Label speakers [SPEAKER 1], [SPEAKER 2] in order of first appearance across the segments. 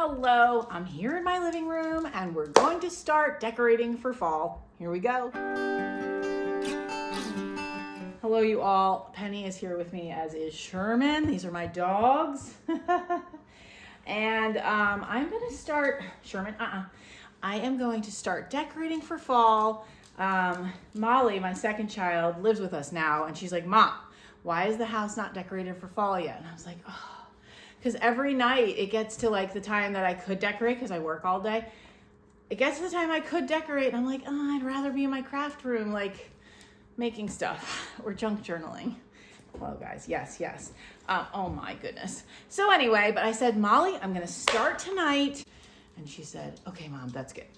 [SPEAKER 1] Hello, I'm here in my living room and we're going to start decorating for fall. Here we go. Hello you all. Penny is here with me, as is Sherman. These are my dogs. And I'm going to start, Sherman, I am going to start decorating for fall. Molly, my second child, lives with us now and she's like, Mom, why is the house not decorated for fall yet? And I was like, oh. Because every night it gets to like the time that I could decorate because I work all day. It gets to the time I could decorate and I'm like, oh, I'd rather be in my craft room, like making stuff or junk journaling. Hello guys, yes. Oh my goodness. So anyway, but I said, Molly, I'm gonna start tonight. And she said, okay, Mom, that's good.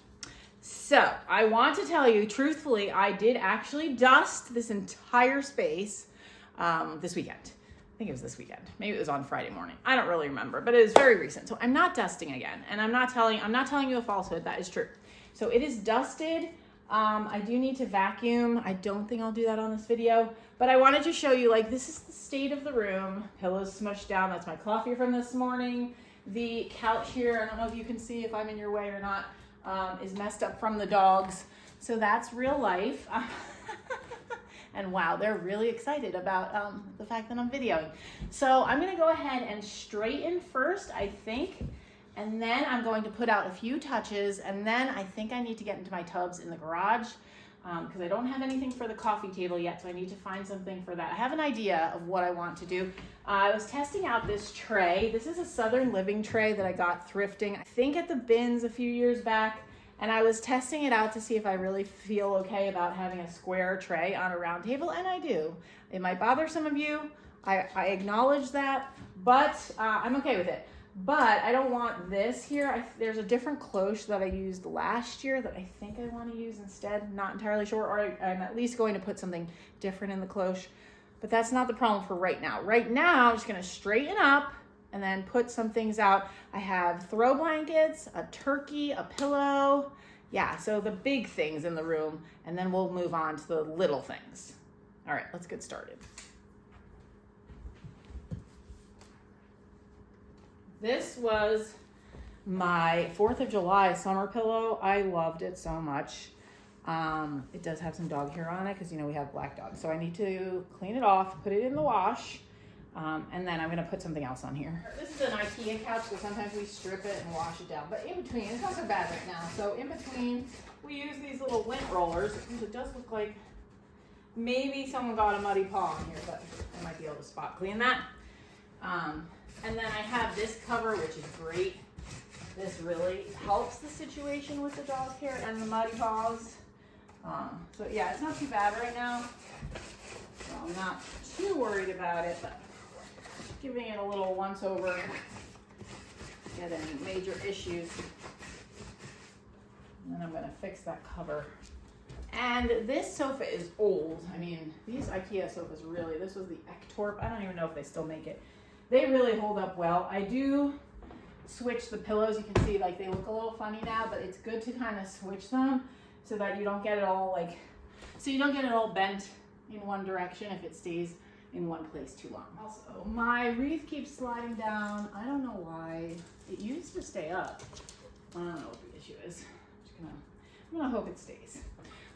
[SPEAKER 1] So I want to tell you, truthfully, I did actually dust this entire space this weekend. I think it was this weekend. Maybe it was on Friday morning. I don't really remember, but it is very recent. So I'm not dusting again. And I'm not telling you a falsehood. That is true. So it is dusted. I do need to vacuum. I don't think I'll do that on this video, but I wanted to show you, like, this is the state of the room. Pillows smushed down. That's my coffee from this morning. The couch here, I don't know if you can see if I'm in your way or not, is messed up from the dogs. So that's real life. And wow, they're really excited about the fact that I'm videoing. So I'm gonna go ahead and straighten first, I think, and then I'm going to put out a few touches, and then I think I need to get into my tubs in the garage because I don't have anything for the coffee table yet, so I need to find something for that. I have an idea of what I want to do. I was testing out this tray. This is a Southern Living tray that I got thrifting, I think at the bins a few years back. And I was testing it out to see if I really feel okay about having a square tray on a round table, and I do. It might bother some of you. I acknowledge that, but I'm okay with it. But I don't want this here. There's a different cloche that I used last year that I think I want to use instead. Not entirely sure, or I'm at least going to put something different in the cloche. But that's not the problem for right now. Right now, I'm just going to straighten up and then put some things out. I have throw blankets, a turkey, a pillow. Yeah, so the big things in the room, and then we'll move on to the little things. All right, let's get started. This was my 4th of July summer pillow. I loved it so much. It does have some dog hair on it because, you know, we have black dogs. So I need to clean it off, put it in the wash. And then I'm going to put something else on here. This is an IKEA couch, so sometimes we strip it and wash it down. But in between, it's not so bad right now. So in between, we use these little lint rollers. It does look like maybe someone got a muddy paw on here, but I might be able to spot clean that. And then I have this cover, which is great. This really helps the situation with the dog hair and the muddy paws. So yeah, it's not too bad right now. So I'm not too worried about it, but giving it a little once over, get any major issues. And then I'm gonna fix that cover. And this sofa is old. I mean, these IKEA sofas really, this was the Ektorp. I don't even know if they still make it. They really hold up well. I do switch the pillows. You can see like they look a little funny now, but it's good to kind of switch them so that you don't get it all bent in one direction if it stays in one place too long. Also, my wreath keeps sliding down. I don't know why. It used to stay up. I don't know what the issue is. I'm gonna hope it stays.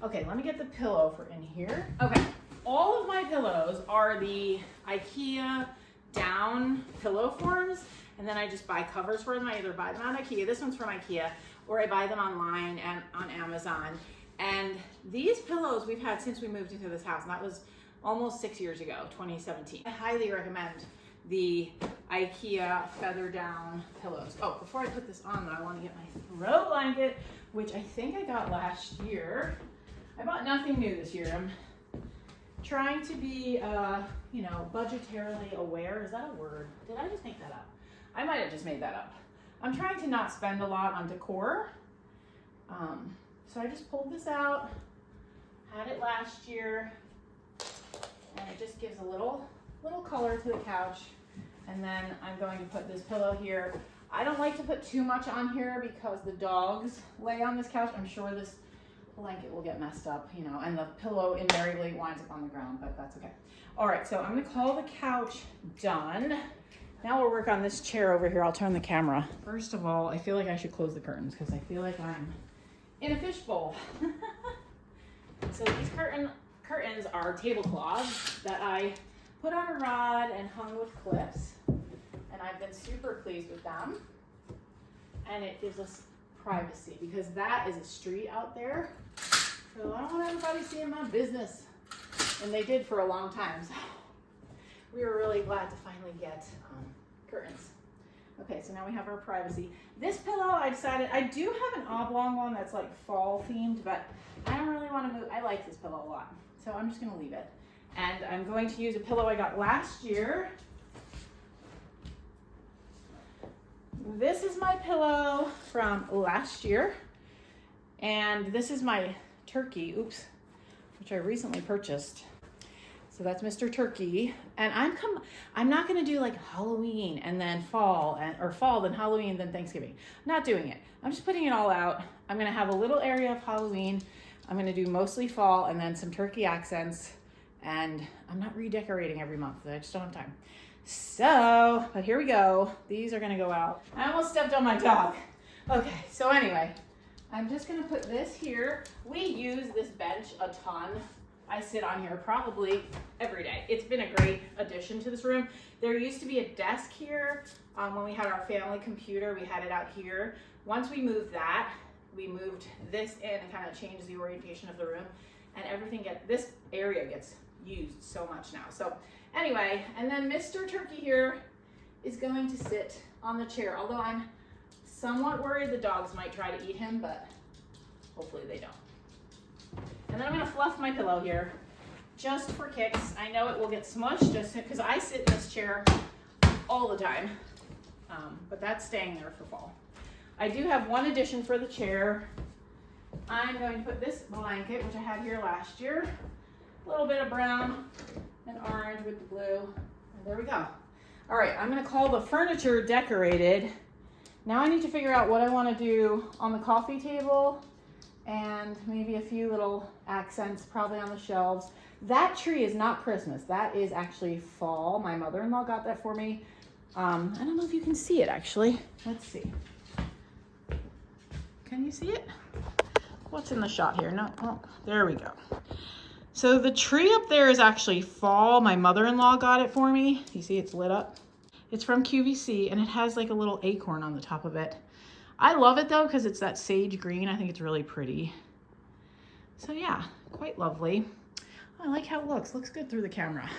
[SPEAKER 1] Okay, let me get the pillow for in here. Okay, all of my pillows are the IKEA down pillow forms, and then I just buy covers for them. I either buy them on IKEA, this one's from IKEA, or I buy them online and on Amazon. And these pillows we've had since we moved into this house, and that was almost 6 years ago, 2017. I highly recommend the IKEA feather down pillows. Oh, before I put this on though, I want to get my throw blanket, which I think I got last year. I bought nothing new this year. I'm trying to be, you know, budgetarily aware. Is that a word? Did I just make that up? I might have just made that up. I'm trying to not spend a lot on decor. So I just pulled this out, had it last year, and it just gives a little color to the couch. And then I'm going to put this pillow here. I don't like to put too much on here because the dogs lay on this couch. I'm sure this blanket will get messed up, you know, and the pillow invariably winds up on the ground, but that's okay. All right, so I'm gonna call the couch done. Now we'll work on this chair over here. I'll turn the camera. First of all, I feel like I should close the curtains because I feel like I'm in a fishbowl. So these curtains are tablecloths that I put on a rod and hung with clips. And I've been super pleased with them. And it gives us privacy because that is a street out there. So I don't want everybody seeing my business. And they did for a long time. So we were really glad to finally get curtains. Okay, so now we have our privacy. This pillow, I decided, I do have an oblong one that's like fall themed, but I don't really want to move. I like this pillow a lot. So I'm just going to leave it. And I'm going to use a pillow I got last year. This is my pillow from last year. And this is my turkey, which I recently purchased. So that's Mr. Turkey. And I'm not going to do like Halloween and then fall, or fall, then Halloween, then Thanksgiving. I'm not doing it. I'm just putting it all out. I'm going to have a little area of Halloween. I'm going to do mostly fall and then some turkey accents. And I'm not redecorating every month. I just don't have time. So, but here we go. These are going to go out. I almost stepped on my dog. Okay, so anyway, I'm just going to put this here. We use this bench a ton. I sit on here probably every day. It's been a great addition to this room. There used to be a desk here. When we had our family computer, we had it out here. Once we moved that, we moved this in and kind of changed the orientation of the room. And this area gets used so much now. So anyway, and then Mr. Turkey here is going to sit on the chair. Although I'm somewhat worried the dogs might try to eat him, but hopefully they don't. And then I'm going to fluff my pillow here just for kicks. I know it will get smushed just because I sit in this chair all the time, but that's staying there for fall. I do have one addition for the chair. I'm going to put this blanket, which I had here last year, a little bit of brown and orange with the blue. And there we go. All right, I'm going to call the furniture decorated. Now I need to figure out what I want to do on the coffee table and maybe a few little accents probably on the shelves. That tree is not Christmas. That is actually fall. My mother-in-law got that for me. I don't know if you can see it actually. Let's see. Can you see it? What's in the shot here? No, oh, there we go. So the tree up there is actually fall. My mother-in-law got it for me. You see it's lit up. It's from QVC and it has like a little acorn on the top of it. I love it though because it's that sage green. I think it's really pretty. So yeah, quite lovely. I like how it looks. Looks good through the camera.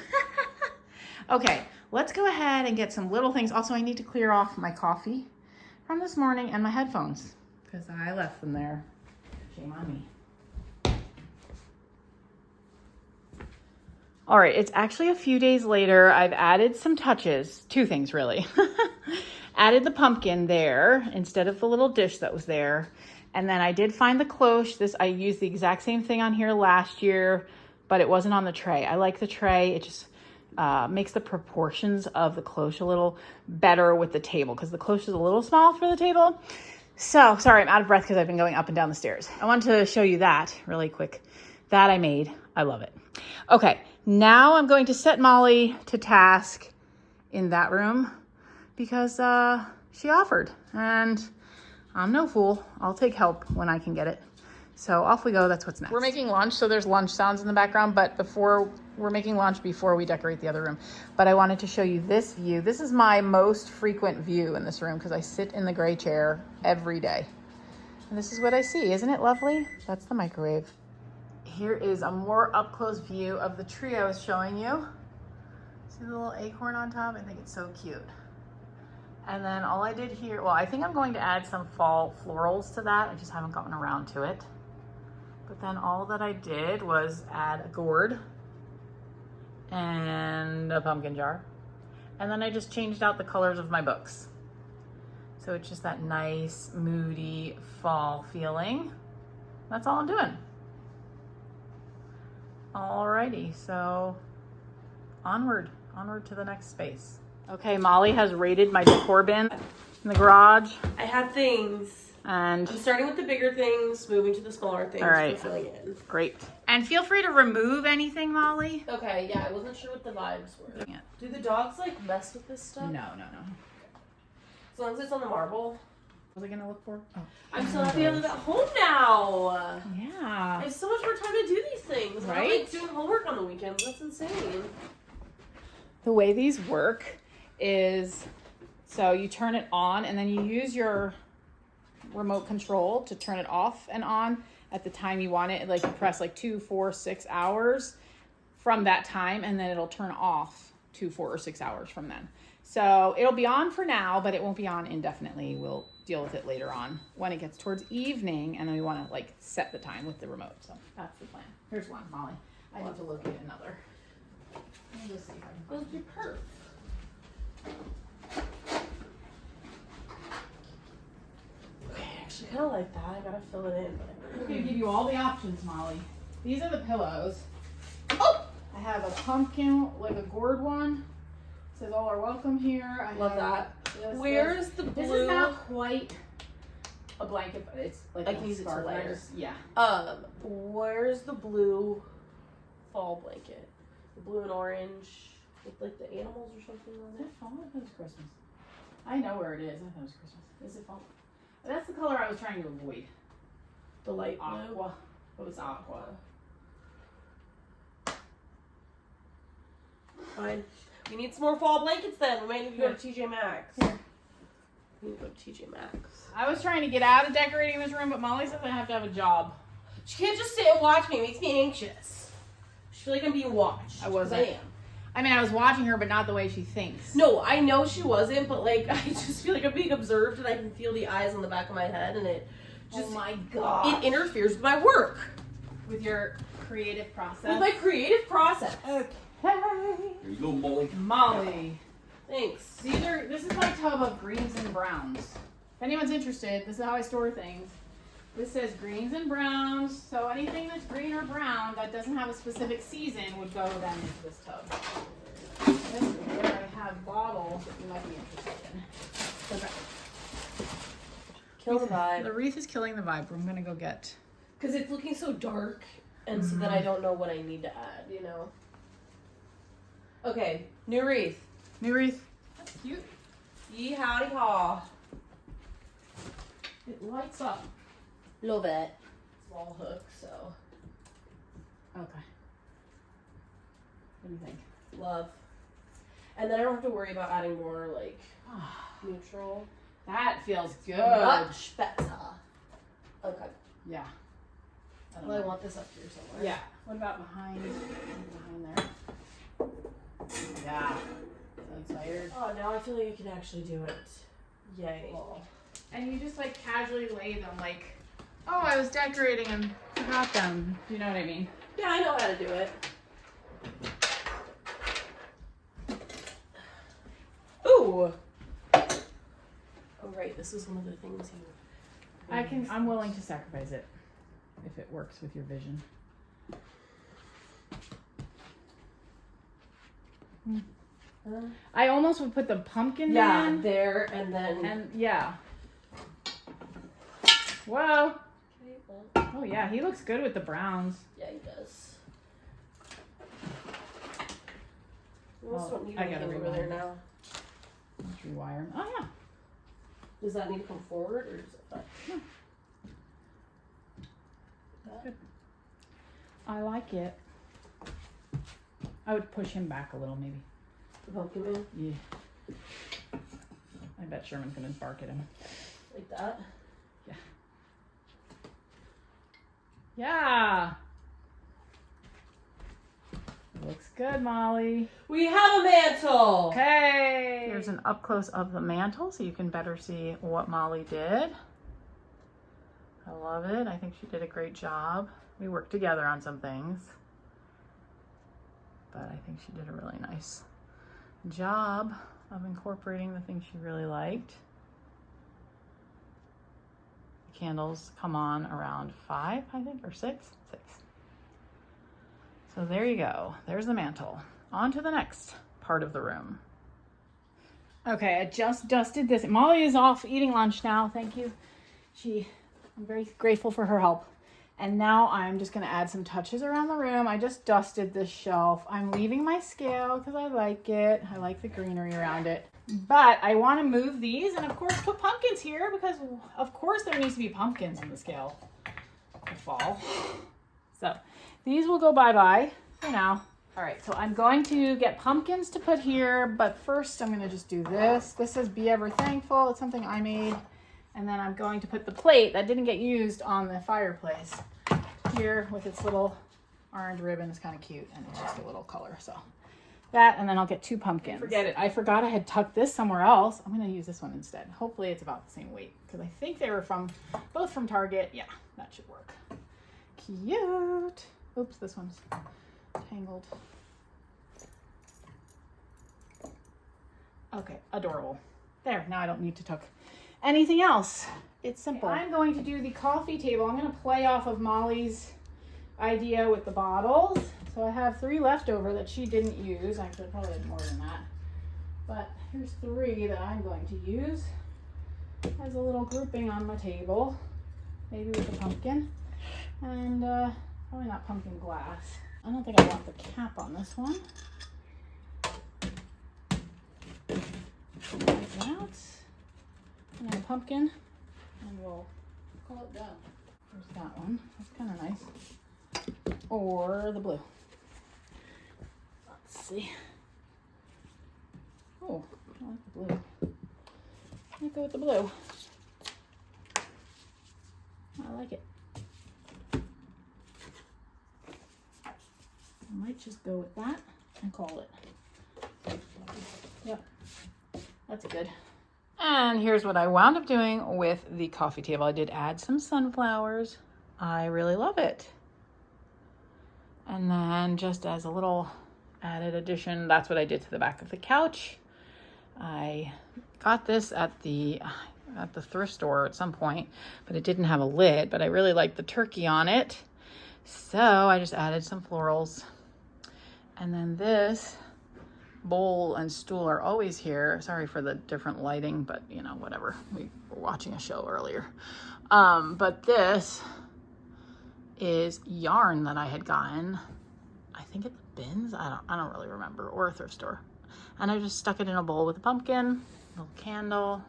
[SPEAKER 1] Okay, let's go ahead and get some little things. Also, I need to clear off my coffee from this morning and my headphones because I left them there. Shame on me. All right, it's actually a few days later. I've added some touches, two things really. Added the pumpkin there instead of the little dish that was there. And then I did find the cloche. I used the exact same thing on here last year, but it wasn't on the tray. I like the tray. It just makes the proportions of the cloche a little better with the table because the cloche is a little small for the table. So, sorry, I'm out of breath because I've been going up and down the stairs. I wanted to show you that really quick. That I made. I love it. Okay, now I'm going to set Molly to task in that room because she offered. And I'm no fool. I'll take help when I can get it. So off we go. That's what's next. We're making lunch, so there's lunch sounds in the background, but we're making lunch before we decorate the other room. But I wanted to show you this view. This is my most frequent view in this room because I sit in the gray chair every day. And this is what I see. Isn't it lovely? That's the microwave. Here is a more up-close view of the tree I was showing you. See the little acorn on top? I think it's so cute. And then all I did here, well, I think I'm going to add some fall florals to that. I just haven't gotten around to it. But then all that I did was add a gourd and a pumpkin jar. And then I just changed out the colors of my books. So it's just that nice, moody fall feeling. That's all I'm doing. Alrighty, so onward to the next space. Okay, Molly has raided my decor bin in the garage.
[SPEAKER 2] I have things.
[SPEAKER 1] And
[SPEAKER 2] I'm starting with the bigger things, moving to the smaller things.
[SPEAKER 1] All right.
[SPEAKER 2] And filling it in.
[SPEAKER 1] Great. And feel free to remove anything, Molly.
[SPEAKER 2] Okay, yeah, I wasn't sure what the vibes were.
[SPEAKER 1] Yeah.
[SPEAKER 2] Do the dogs like mess with this stuff?
[SPEAKER 1] No.
[SPEAKER 2] As long as it's on the marble.
[SPEAKER 1] What was I gonna look for? Oh.
[SPEAKER 2] I'm so happy I live at home now.
[SPEAKER 1] Yeah.
[SPEAKER 2] I have so much more time to do these things.
[SPEAKER 1] Right?
[SPEAKER 2] I'm like doing homework on the weekends. That's insane.
[SPEAKER 1] The way these work is, so you turn it on and then you use your remote control to turn it off and on at the time you want it. Like you press like 2, 4, 6 hours from that time, and then it'll turn off 2, 4, or 6 hours from then. So it'll be on for now, but it won't be on indefinitely. We'll deal with it later on when it gets towards evening, and then we want to like set the time with the remote. So that's the plan. Here's one, Molly. I need to locate another. Let me just see if I can find
[SPEAKER 2] Those would be perfect. Okay, I actually kind of like that. I gotta fill it in.
[SPEAKER 1] I'm gonna give you all the options, Molly. These are the pillows. Oh! I have a pumpkin, like a gourd one. It says all are welcome here. I
[SPEAKER 2] Love
[SPEAKER 1] have
[SPEAKER 2] that.
[SPEAKER 1] this,
[SPEAKER 2] Where's the blue?
[SPEAKER 1] This is not quite a blanket, but it's like
[SPEAKER 2] I
[SPEAKER 1] a
[SPEAKER 2] can use it to
[SPEAKER 1] scarf.
[SPEAKER 2] layer.
[SPEAKER 1] Yeah.
[SPEAKER 2] Where's the blue fall blanket? The blue and orange with like the animals or something on
[SPEAKER 1] Is
[SPEAKER 2] it.
[SPEAKER 1] it fall? I thought it was Christmas. I know where it is. I thought it was Christmas. Is it fall? That's the color I was trying to avoid.
[SPEAKER 2] The light blue.
[SPEAKER 1] Aqua. It was aqua.
[SPEAKER 2] Fine. We need some more fall blankets then. We might need to go to TJ Maxx.
[SPEAKER 1] Here.
[SPEAKER 2] We need to go to TJ Maxx.
[SPEAKER 1] I was trying to get out of decorating this room, but Molly says I have to have a job.
[SPEAKER 2] She can't just sit and watch me. It makes me anxious. I feel like I'm being watched.
[SPEAKER 1] I wasn't.
[SPEAKER 2] 'Cause I am.
[SPEAKER 1] I mean, I was watching her, but not the way she thinks.
[SPEAKER 2] No, I know she wasn't, but like I just feel like I'm being observed, and I can feel the eyes on the back of my head, and it just
[SPEAKER 1] Oh my god.
[SPEAKER 2] it interferes with my work,
[SPEAKER 1] With your creative process.
[SPEAKER 2] with my creative process.
[SPEAKER 1] Okay.
[SPEAKER 3] Here you go, Molly.
[SPEAKER 1] Molly.
[SPEAKER 2] Thanks.
[SPEAKER 1] This is my tub of greens and browns. If anyone's interested, this is how I store things. This says greens and browns, so anything that's green or brown that doesn't have a specific season would go then into this tub. This is where I have bottles that you might be interested in. Okay.
[SPEAKER 2] Kill the vibe.
[SPEAKER 1] The wreath is killing the vibe. I'm gonna go get.
[SPEAKER 2] Because it's looking so dark, and so then I don't know what I need to add, you know? Okay, new wreath.
[SPEAKER 1] New wreath. That's cute.
[SPEAKER 2] Yee howdy haw.
[SPEAKER 1] It lights up.
[SPEAKER 2] Love it. It's wall hook, so
[SPEAKER 1] Okay. What do you think?
[SPEAKER 2] love. And then I don't have to worry about adding more, like, neutral.
[SPEAKER 1] That feels good.
[SPEAKER 2] Much better. Okay.
[SPEAKER 1] Yeah. I don't
[SPEAKER 2] Well, I
[SPEAKER 1] know.
[SPEAKER 2] want this up here somewhere.
[SPEAKER 1] Yeah. What about behind there? Yeah. So tired.
[SPEAKER 2] Oh, now I feel like I can actually do it. Yay.
[SPEAKER 1] And you just like casually lay them like, oh, I was decorating and forgot them. Do you know what I mean?
[SPEAKER 2] Yeah, I know how to do it. Ooh. Oh, right. This is one of the things you.
[SPEAKER 1] I'm willing to sacrifice it if it works with your vision. I almost would put the pumpkin man.
[SPEAKER 2] there and then.
[SPEAKER 1] And yeah. Whoa. Oh yeah, he looks good with the browns.
[SPEAKER 2] Yeah, he does. We also
[SPEAKER 1] Oh,
[SPEAKER 2] don't need
[SPEAKER 1] I gotta
[SPEAKER 2] anything over there
[SPEAKER 1] rewind.
[SPEAKER 2] now.
[SPEAKER 1] Let's rewire him. Oh yeah.
[SPEAKER 2] Does that need to come forward or is it that?
[SPEAKER 1] Good. I like it. I would push him back a little, maybe.
[SPEAKER 2] The pumpkin man?
[SPEAKER 1] Yeah. I bet Sherman's gonna bark at him.
[SPEAKER 2] Like that?
[SPEAKER 1] Yeah. Looks good, Molly.
[SPEAKER 2] We have a mantle!
[SPEAKER 1] Okay. Here's an up close of the mantle so you can better see what Molly did. I love it. I think she did a great job. We worked together on some things, but I think she did a really nice job of incorporating the things she really liked. The candles come on around 5, I think, or 6? 6. So there you go. There's the mantle. On to the next part of the room. Okay, I just dusted this. Molly is off eating lunch now. Thank you. I'm very grateful for her help. And now I'm just gonna add some touches around the room. I just dusted this shelf. I'm leaving my scale because I like it. I like the greenery around it. But I wanna move these and of course put pumpkins here because of course there needs to be pumpkins in the scale for fall. So these will go bye-bye for now. All right, so I'm going to get pumpkins to put here, but first I'm gonna just do this. This says Be Ever Thankful. It's something I made. And then I'm going to put the plate that didn't get used on the fireplace here with its little orange ribbon. It's kind of cute and it's just a little color. So that, and then I'll get 2 pumpkins. Forget it. I forgot I had tucked this somewhere else. I'm going to use this one instead. Hopefully it's about the same weight because I think they were both from Target. Yeah, that should work. Cute. Oops, this one's tangled. Okay, adorable. There, now I don't need to tuck anything else. It's simple. I'm going to do the coffee table. I'm going to play off of Molly's idea with the bottles. So I have 3 left over that she didn't use. Actually, I probably had more than that. But here's 3 that I'm going to use as a little grouping on my table. Maybe with a pumpkin. And probably not pumpkin glass. I don't think I want the cap on this one. Like that. And then a pumpkin, and we'll call it done. There's that one. That's kind of nice. Or the blue. Let's see. Oh, I like the blue. I'll go with the blue. I like it. I might just go with that and call it. Yep, that's good. And here's what I wound up doing with the coffee table. I did add some sunflowers. I really love it. And then just as a little added addition, that's what I did to the back of the couch. I got this at the thrift store at some point, but it didn't have a lid, but I really liked the turkey on it. So I just added some florals. And then this bowl and stool are always here. Sorry for the different lighting, but you know, whatever. We were watching a show earlier. But this is yarn that I had gotten, I think at the bins. I don't really remember, or a thrift store. And I just stuck it in a bowl with a pumpkin, a little candle,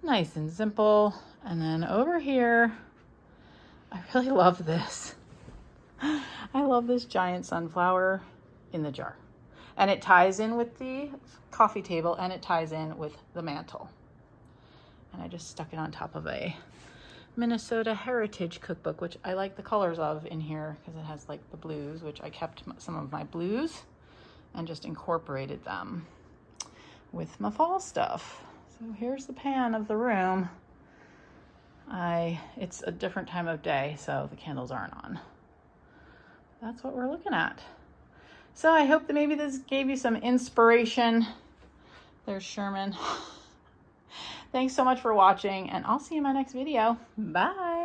[SPEAKER 1] nice and simple. And then over here, I really love this. I love this giant sunflower in the jar. And it ties in with the coffee table and it ties in with the mantle. And I just stuck it on top of a Minnesota Heritage cookbook, which I like the colors of in here because it has like the blues, which I kept some of my blues and just incorporated them with my fall stuff. So here's the pan of the room. It's a different time of day, so the candles aren't on. That's what we're looking at. So I hope that maybe this gave you some inspiration. There's Sherman. Thanks so much for watching, and I'll see you in my next video. Bye.